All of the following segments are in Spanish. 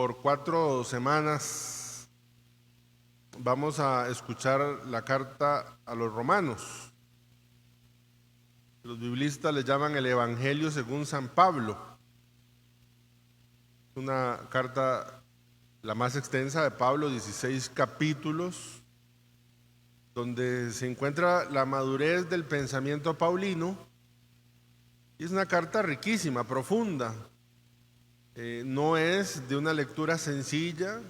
Por 4 semanas vamos a escuchar la carta a los romanos. Los biblistas le llaman el Evangelio según San Pablo. Es una carta la más extensa de Pablo, 16 capítulos, donde se encuentra la madurez del pensamiento paulino. Y es una carta riquísima, profunda. No es de una lectura sencilla.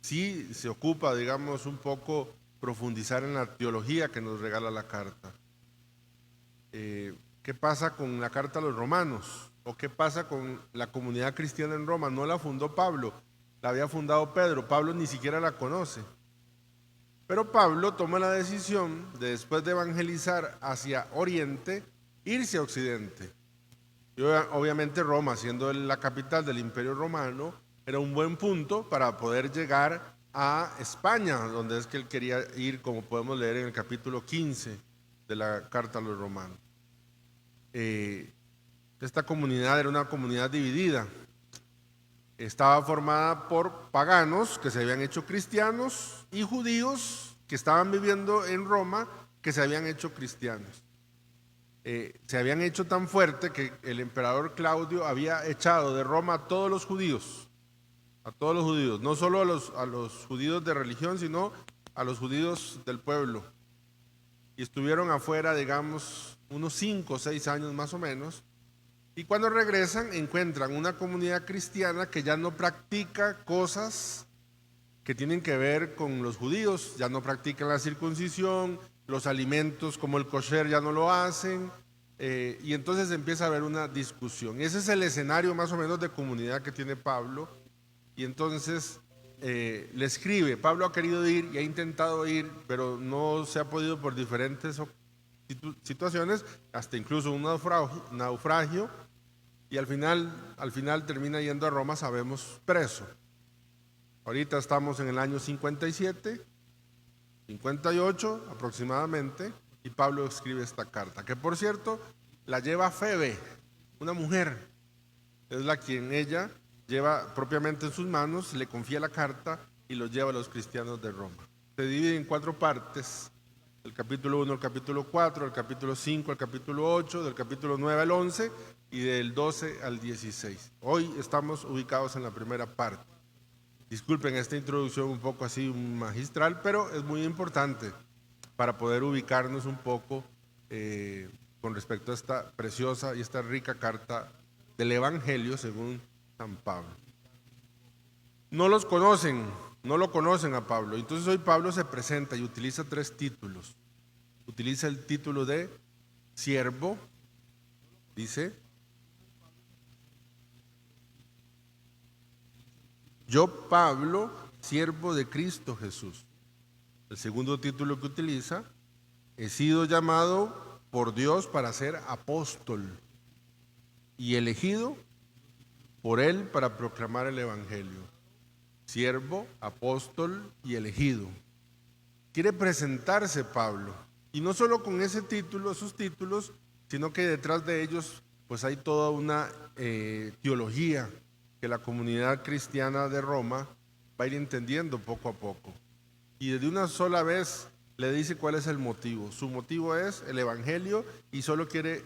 Sí se ocupa, digamos, un poco profundizar en la teología que nos regala la carta. ¿Qué pasa con la carta a los romanos? ¿O qué pasa con la comunidad cristiana en Roma? No la fundó Pablo, la había fundado Pedro. Pablo ni siquiera la conoce. Pero Pablo toma la decisión de, después de evangelizar hacia Oriente, irse a Occidente. Y obviamente Roma, siendo la capital del Imperio Romano, era un buen punto para poder llegar a España, donde es que él quería ir, como podemos leer en el capítulo 15 de la carta a los romanos. Esta comunidad era una comunidad dividida. Estaba formada por paganos que se habían hecho cristianos y judíos que estaban viviendo en Roma que se habían hecho cristianos. Se habían hecho tan fuerte que el emperador Claudio había echado de Roma a todos los judíos, no solo a los judíos de religión, sino a los judíos del pueblo. Y estuvieron afuera, digamos, unos 5 o 6 años más o menos. Y cuando regresan encuentran una comunidad cristiana que ya no practica cosas que tienen que ver con los judíos, ya no practican la circuncisión, los alimentos como el kosher ya no lo hacen, y entonces empieza a haber una discusión. Ese es el escenario más o menos de comunidad que tiene Pablo, y entonces le escribe. Pablo ha querido ir y ha intentado ir, pero no se ha podido por diferentes situaciones, hasta incluso un naufragio, y al final termina yendo a Roma, sabemos, preso. Ahorita estamos en el año 57, 58 aproximadamente, y Pablo escribe esta carta, que por cierto la lleva Febe, una mujer, es la quien ella lleva propiamente en sus manos, le confía la carta y lo lleva a los cristianos de Roma. Se divide en 4 partes, el capítulo 1 al capítulo 4, el capítulo 5 al capítulo 8, del capítulo 9 al 11 y del 12 al 16. Hoy estamos ubicados en la primera parte. Disculpen esta introducción un poco así magistral, pero es muy importante para poder ubicarnos un poco con respecto a esta preciosa y esta rica carta del Evangelio según San Pablo. No lo conocen a Pablo. Entonces hoy Pablo se presenta y utiliza 3 títulos. Utiliza el título de siervo, dice: yo, Pablo, siervo de Cristo Jesús. El segundo título que utiliza: he sido llamado por Dios para ser apóstol y elegido por Él para proclamar el Evangelio. Siervo, apóstol y elegido. Quiere presentarse Pablo, y no solo con esos títulos, sino que detrás de ellos pues hay toda una teología que la comunidad cristiana de Roma va a ir entendiendo poco a poco. Y de una sola vez le dice cuál es el motivo. Su motivo es el Evangelio y solo quiere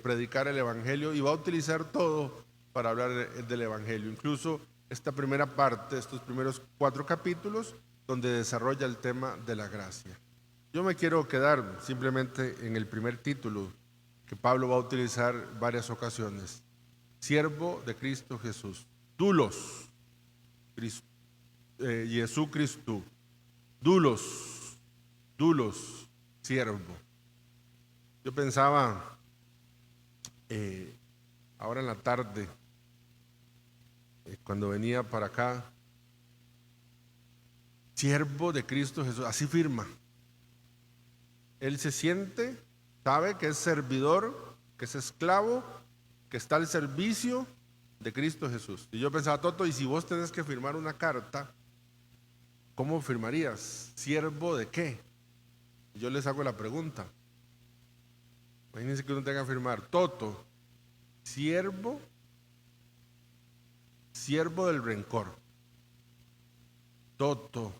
predicar el Evangelio, y va a utilizar todo para hablar del Evangelio. Incluso esta primera parte, estos primeros 4 capítulos, donde desarrolla el tema de la gracia. Yo me quiero quedar simplemente en el primer título que Pablo va a utilizar varias ocasiones: siervo de Cristo Jesús. Dulos, Jesús Cristo. Dulos, siervo. Yo pensaba ahora en la tarde, cuando venía para acá, siervo de Cristo Jesús, así firma. Él se siente, sabe que es servidor, que es esclavo, que está al servicio de Cristo Jesús. Y yo pensaba, Toto, y si vos tenés que firmar una carta, ¿cómo firmarías? ¿Siervo de qué? Y yo les hago la pregunta. Imagínense que uno tenga que firmar: Toto, siervo siervo del rencor. Toto,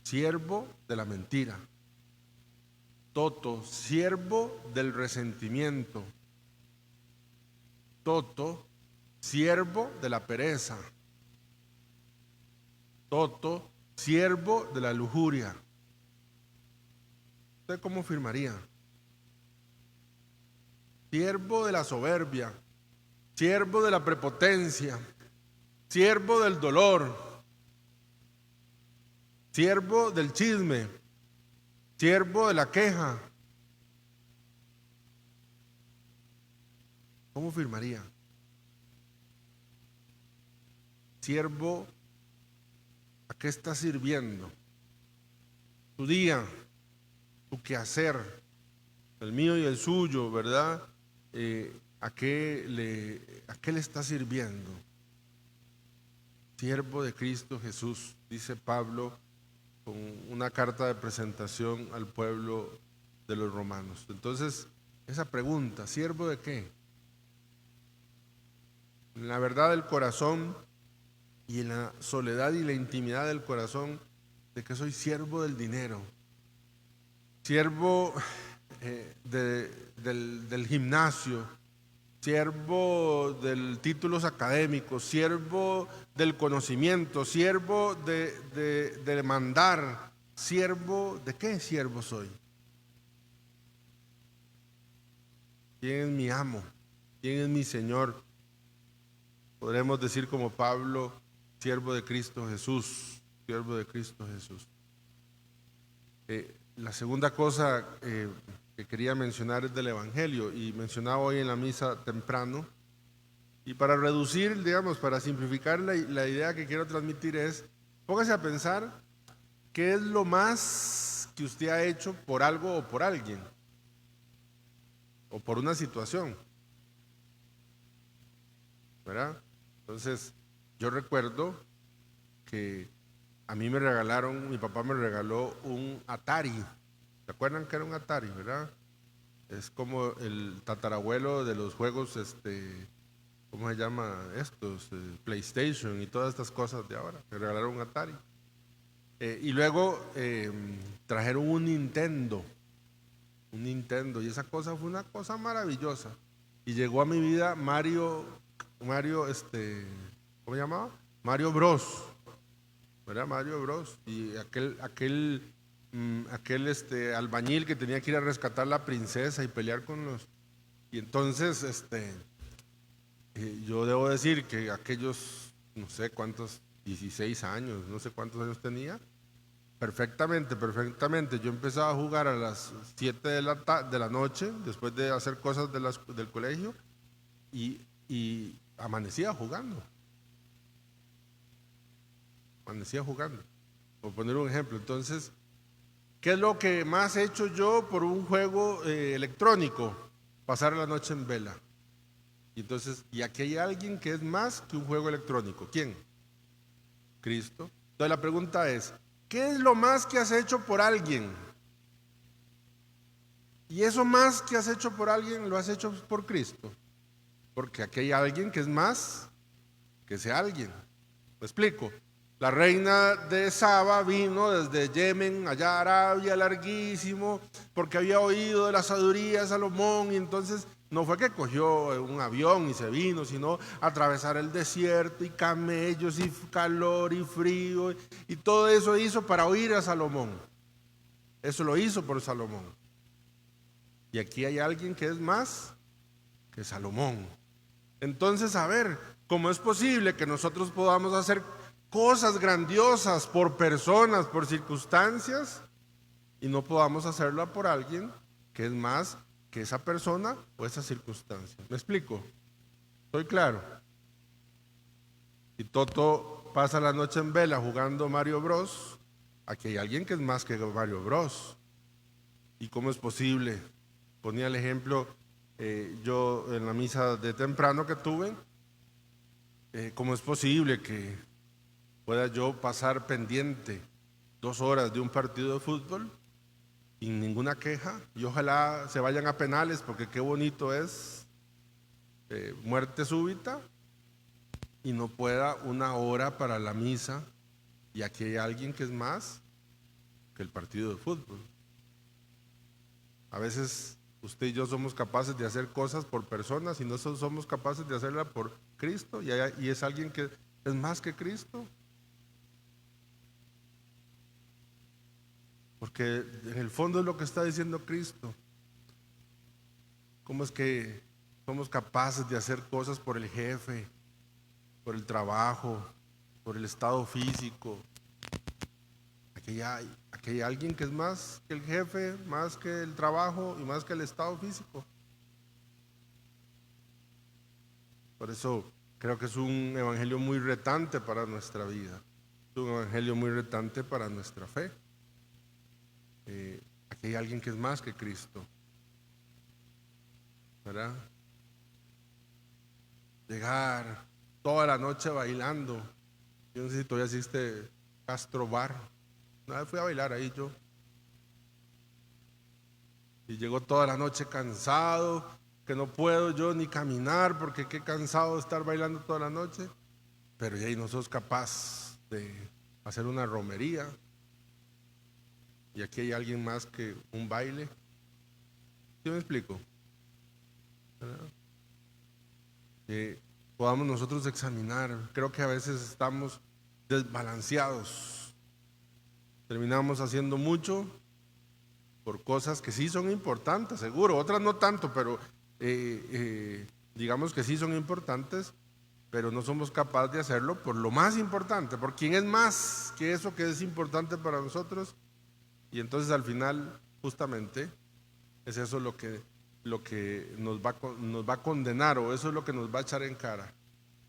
siervo de la mentira. Toto, siervo del resentimiento. Toto, siervo de la pereza. Toto, siervo de la lujuria. ¿Usted cómo firmaría? Siervo de la soberbia, siervo de la prepotencia, siervo del dolor, siervo del chisme, siervo de la queja. ¿Cómo firmaría? Siervo, ¿a qué está sirviendo? Tu día, tu quehacer, el mío y el suyo, ¿verdad? ¿A qué le está sirviendo? Siervo de Cristo Jesús, dice Pablo con una carta de presentación al pueblo de los romanos. Entonces, esa pregunta, ¿siervo de qué? En la verdad del corazón y en la soledad y la intimidad del corazón, de que soy siervo del dinero, siervo del gimnasio, siervo de títulos académicos, siervo del conocimiento, siervo de mandar, siervo de qué siervo soy. ¿Quién es mi amo? ¿Quién es mi Señor? Podremos decir como Pablo, siervo de Cristo Jesús, siervo de Cristo Jesús. La segunda cosa que quería mencionar es del Evangelio, y mencionaba hoy en la misa temprano, y para reducir, digamos, para simplificar la idea que quiero transmitir es, póngase a pensar qué es lo más que usted ha hecho por algo o por alguien, o por una situación, ¿verdad? Entonces, yo recuerdo que a mí mi papá me regaló un Atari. ¿Se acuerdan que era un Atari, verdad? Es como el tatarabuelo de los juegos, ¿cómo se llama estos? PlayStation y todas estas cosas de ahora. Me regalaron un Atari. Y luego trajeron un Nintendo, y esa cosa fue una cosa maravillosa. Y llegó a mi vida Mario, ¿cómo se llamaba? Mario Bros. ¿Verdad? Mario Bros. Y aquel albañil que tenía que ir a rescatar la princesa y pelear con los... Y entonces, yo debo decir que aquellos, no sé cuántos, 16 años, no sé cuántos años tenía, perfectamente, yo empezaba a jugar a las 7 de la noche, después de hacer cosas del colegio, y amanecía jugando. Por poner un ejemplo. Entonces, ¿qué es lo que más he hecho yo por un juego electrónico? Pasar la noche en vela. Y entonces, y aquí hay alguien que es más que un juego electrónico. ¿Quién? Cristo. Entonces la pregunta es, ¿qué es lo más que has hecho por alguien? Y eso más que has hecho por alguien, lo has hecho por Cristo. Porque aquí hay alguien que es más que ese alguien. ¿Me explico? La reina de Saba vino desde Yemen, allá a Arabia, larguísimo, porque había oído de la sabiduría de Salomón, y entonces no fue que cogió un avión y se vino, sino atravesar el desierto y camellos y calor y frío, y todo eso hizo para oír a Salomón. Eso lo hizo por Salomón. Y aquí hay alguien que es más que Salomón. Entonces, a ver, ¿cómo es posible que nosotros podamos hacer cosas grandiosas por personas, por circunstancias, y no podamos hacerlo por alguien que es más que esa persona o esa circunstancia? ¿Me explico? ¿Estoy claro? Y Toto pasa la noche en vela jugando Mario Bros. Aquí hay alguien que es más que Mario Bros. ¿Y cómo es posible? Ponía el ejemplo yo en la misa de temprano que tuve. ¿Cómo es posible que pueda yo pasar pendiente 2 horas de un partido de fútbol sin ninguna queja? Y ojalá se vayan a penales, porque qué bonito es muerte súbita, y no pueda una hora para la misa, y aquí hay alguien que es más que el partido de fútbol. A veces usted y yo somos capaces de hacer cosas por personas y no somos capaces de hacerla por Cristo, y es alguien que es más que Cristo. Porque en el fondo es lo que está diciendo Cristo. ¿Cómo es que somos capaces de hacer cosas por el jefe, por el trabajo, por el estado físico? Aquí hay alguien que es más que el jefe, más que el trabajo y más que el estado físico. Por eso creo que es un evangelio muy retante para nuestra vida. Es un evangelio muy retante para nuestra fe. Aquí hay alguien que es más que Cristo, ¿verdad? Llegar toda la noche bailando. Yo no sé si todavía existe Castro Bar. Una vez fui a bailar ahí yo. Y llegó toda la noche cansado, que no puedo yo ni caminar porque qué cansado de estar bailando toda la noche. Pero ya ahí no sos capaz de hacer una romería. Y aquí hay alguien más que un baile. ¿Sí me explico? Que podamos nosotros examinar. Creo que a veces estamos desbalanceados. Terminamos haciendo mucho por cosas que sí son importantes, seguro. Otras no tanto, pero digamos que sí son importantes, pero no somos capaces de hacerlo por lo más importante, por quien es más que eso que es importante para nosotros. Y entonces al final justamente es eso lo que nos va a condenar, o eso es lo que nos va a echar en cara.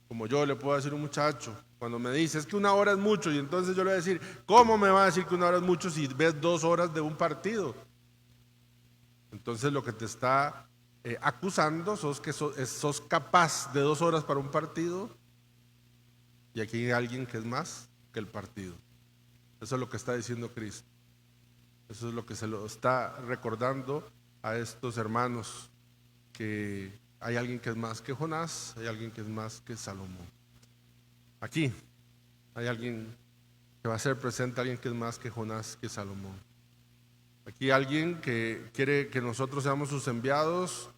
Como yo le puedo decir a un muchacho cuando me dice es que una hora es mucho, y entonces yo le voy a decir, ¿cómo me va a decir que una hora es mucho si ves 2 horas de un partido? Entonces lo que te está acusando sos capaz de 2 horas para un partido, y aquí hay alguien que es más que el partido. Eso es lo que está diciendo Cristo. Eso es lo que se lo está recordando a estos hermanos, que hay alguien que es más que Jonás, hay alguien que es más que Salomón. Aquí hay alguien que va a ser presente, alguien que es más que Jonás, que Salomón. Aquí hay alguien que quiere que nosotros seamos sus enviados,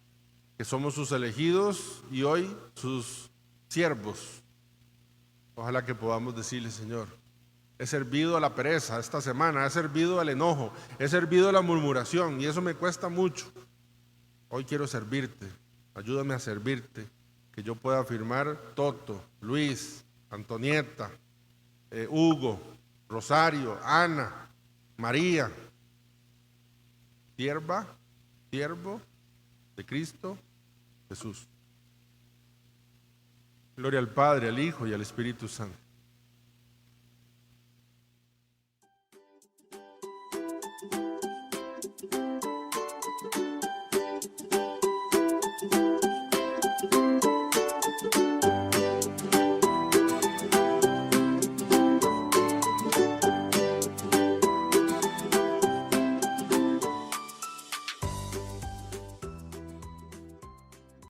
que somos sus elegidos y hoy sus siervos. Ojalá que podamos decirle: Señor, he servido a la pereza esta semana, he servido al enojo, he servido a la murmuración, y eso me cuesta mucho. Hoy quiero servirte, ayúdame a servirte, que yo pueda afirmar Toto, Luis, Antonieta, Hugo, Rosario, Ana, María, siervo de Cristo Jesús. Gloria al Padre, al Hijo y al Espíritu Santo.